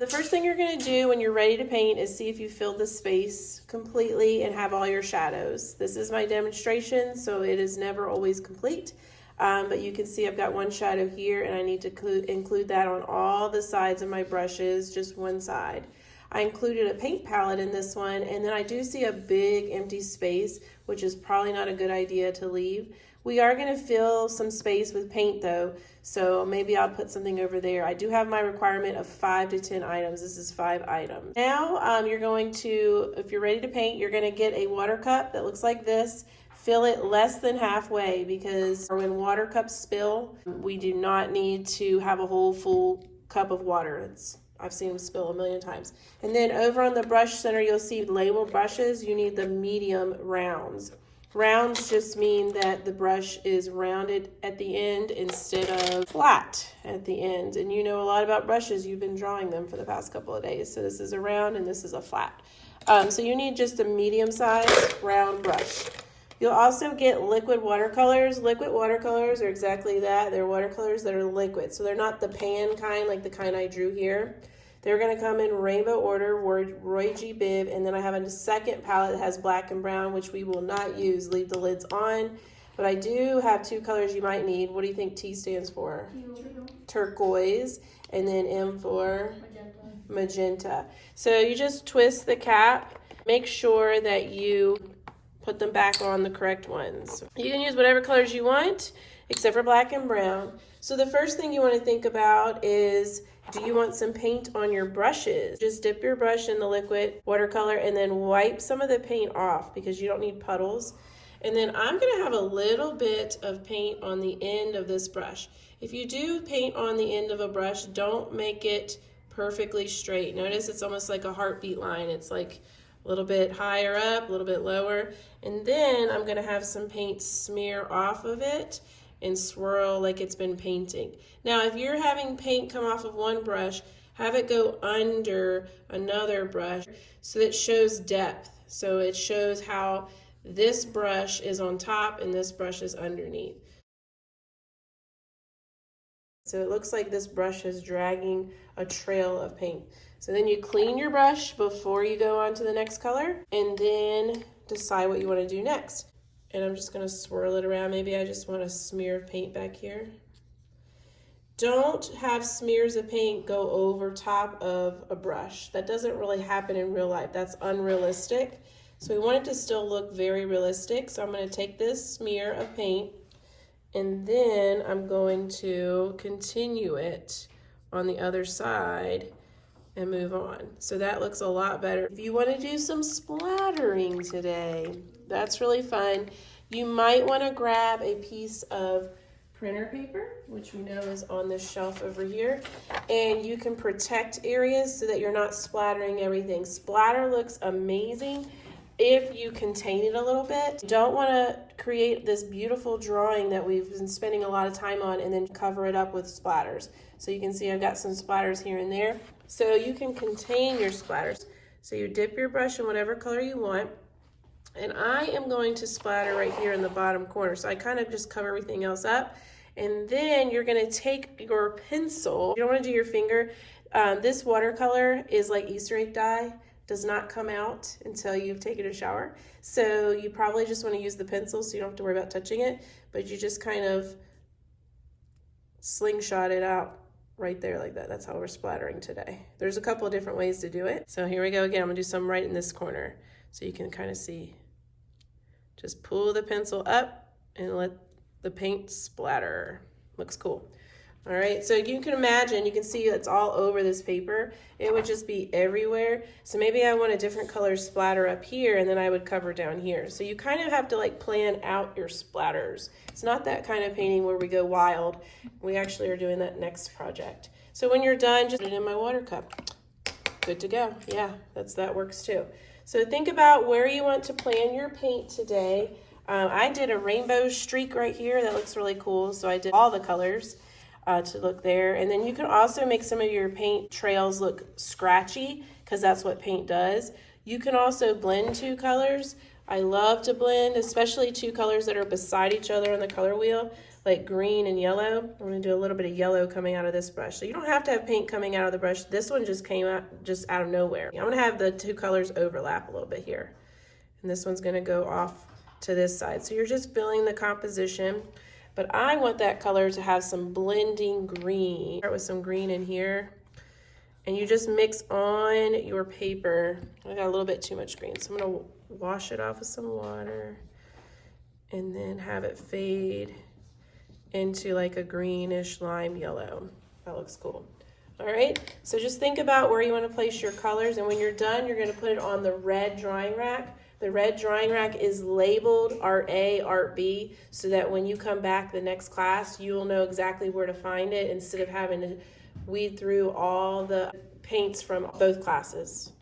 The first thing you're going to do when you're ready to paint is see if you filled the space completely and have all your shadows. This is my demonstration, so it is never always complete. But you can see I've got one shadow here, and I need to include that on all the sides of my brushes, just one side. I included a paint palette in this one, and then I do see a big empty space, which is probably not a good idea to leave. We are going to fill some space with paint though, so maybe I'll put something over there. I do have my requirement of 5 to 10 items. This is 5 items. Now you're going to, if you're ready to paint, you're going to get a water cup that looks like this. Fill it less than halfway, because when water cups spill, we do not need to have a whole full cup of water. I've seen them spill a million times. And then over on the brush center, you'll see labeled brushes. You need the medium rounds. Rounds just mean that the brush is rounded at the end instead of flat at the end. And you know a lot about brushes. You've been drawing them for the past couple of days. So this is a round and this is a flat. So you need just a medium-sized round brush. You'll also get liquid watercolors. Liquid watercolors are exactly that. They're watercolors that are liquid. So they're not the pan kind, like the kind I drew here. They're going to come in rainbow order, Roy G. Biv, and then I have a second palette that has black and brown, which we will not use. Leave the lids on. But I do have 2 colors you might need. What do you think T stands for? Turquoise. And then M for? Magenta. So you just twist the cap. Make sure that you put them back on the correct ones. You can use whatever colors you want, except for black and brown. So the first thing you want to think about is, do you want some paint on your brushes? Just dip your brush in the liquid watercolor and then wipe some of the paint off, because you don't need puddles. And then I'm going to have a little bit of paint on the end of this brush. If you do paint on the end of a brush, don't make it perfectly straight. Notice it's almost like a heartbeat line. It's like a little bit higher up, a little bit lower. And then I'm going to have some paint smear off of it and swirl like it's been painting. Now, if you're having paint come off of one brush, have it go under another brush so that it shows depth. So it shows how this brush is on top and this brush is underneath. So it looks like this brush is dragging a trail of paint. So then you clean your brush before you go on to the next color, and then decide what you want to do next. And I'm just going to swirl it around. Maybe I just want a smear of paint back here. Don't have smears of paint go over top of a brush. That doesn't really happen in real life. That's unrealistic. So we want it to still look very realistic. So I'm going to take this smear of paint, and then I'm going to continue it on the other side and move on. So that looks a lot better. If you want to do some splattering today, that's really fun. You might want to grab a piece of printer paper, which we know is on this shelf over here, and you can protect areas so that you're not splattering everything. Splatter looks amazing if you contain it a little bit. You don't want to create this beautiful drawing that we've been spending a lot of time on and then cover it up with splatters. So you can see I've got some splatters here and there. So you can contain your splatters. So you dip your brush in whatever color you want. And I am going to splatter right here in the bottom corner. So I kind of just cover everything else up. And then you're going to take your pencil. You don't want to do your finger. This watercolor is like Easter egg dye. Does not come out until you've taken a shower. So you probably just want to use the pencil so you don't have to worry about touching it. But you just kind of slingshot it out right there like that. That's how we're splattering today. There's a couple of different ways to do it. So here we go again. I'm going to do some right in this corner so you can kind of see. Just pull the pencil up and let the paint splatter. Looks cool. All right, so you can imagine, you can see it's all over this paper. It would just be everywhere. So maybe I want a different color splatter up here, and then I would cover down here. So you kind of have to like plan out your splatters. It's not that kind of painting where we go wild. We actually are doing that next project. So when you're done, just put it in my water cup. Good to go. Yeah, that works too. So think about where you want to plan your paint today. I did a rainbow streak right here. That looks really cool. So I did all the colors to look there. And then you can also make some of your paint trails look scratchy, because that's what paint does. You can also blend 2 colors. I love to blend, especially 2 colors that are beside each other on the color wheel. Like like green and yellow. I'm going to do a little bit of yellow coming out of this brush. So you don't have to have paint coming out of the brush. This one just came out just out of nowhere. I'm going to have the two colors overlap a little bit here. And this one's going to go off to this side. So you're just filling the composition. But I want that color to have some blending green. Start with some green in here. And you just mix on your paper. I got a little bit too much green, so I'm going to wash it off with some water and then have it fade into like a greenish lime yellow. That looks cool. All right, so just think about where you want to place your colors, and when you're done, you're going to put it on the red drying rack. The red drying rack is labeled Art A, Art B, so that when you come back the next class, you will know exactly where to find it instead of having to weed through all the paints from both classes.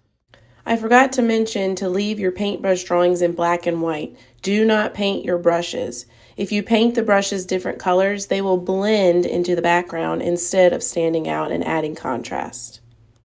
I forgot to mention to leave your paintbrush drawings in black and white. Do not paint your brushes. If you paint the brushes different colors, they will blend into the background instead of standing out and adding contrast.